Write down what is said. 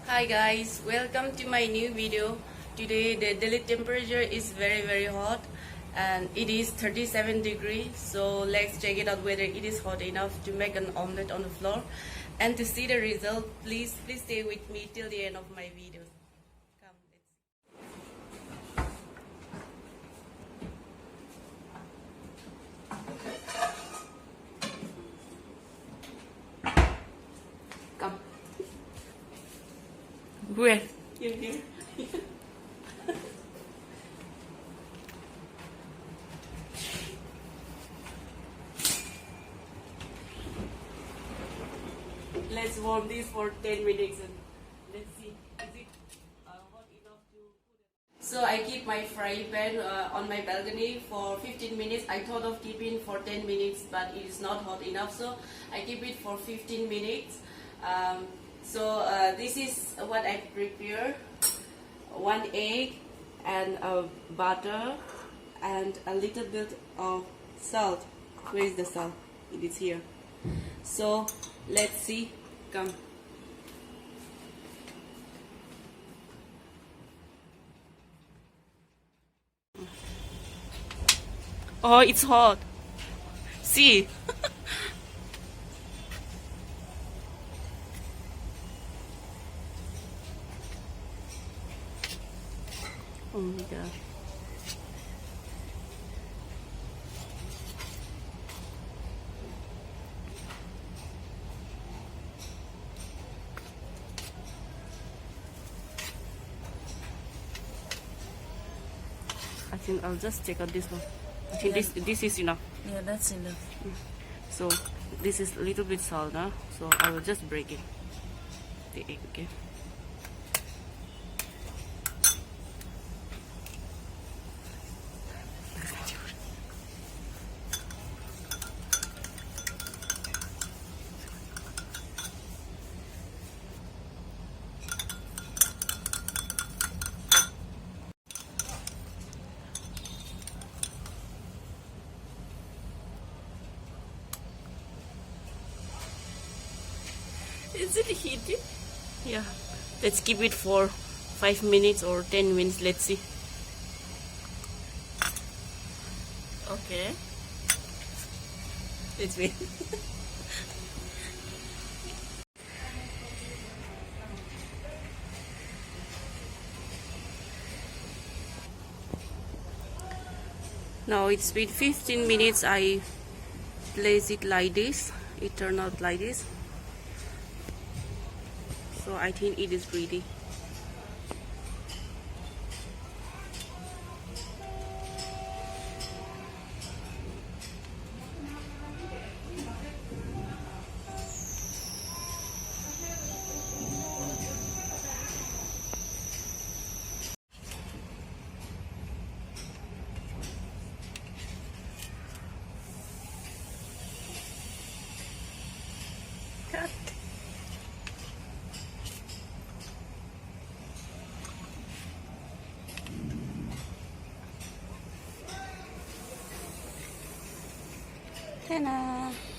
Hi guys, welcome to my new video. Today the daily temperature is very hot and it is 37 degrees. So let's check it out whether it is hot enough to make an omelette on the floor. And to see the result, please stay with me till the end of my video. Come, come. Where? Here. Let's warm this for 10 minutes and let's see is it hot enough to put it. So I keep my frying pan on my balcony for 15 minutes. I thought of keeping for 10 minutes, but it is not hot enough, so I keep it for 15 minutes. This is what I prepare: 1 egg and butter and a little bit of salt. Where is the salt? It is here. So let's see. Come. Oh, it's hot. See. Oh my god. I think I'll just take out this one. I think this is enough. Yeah, that's enough. So this is a little bit salt, huh? So I will just break it. The egg, okay? Is it heated? Yeah. Let's keep it for 5 minutes or 10 minutes. Let's see. Okay. Let's wait. Now it's been 15 minutes. I place it like this. It turned out like this. So I think it is ready. Cut. Ta-da!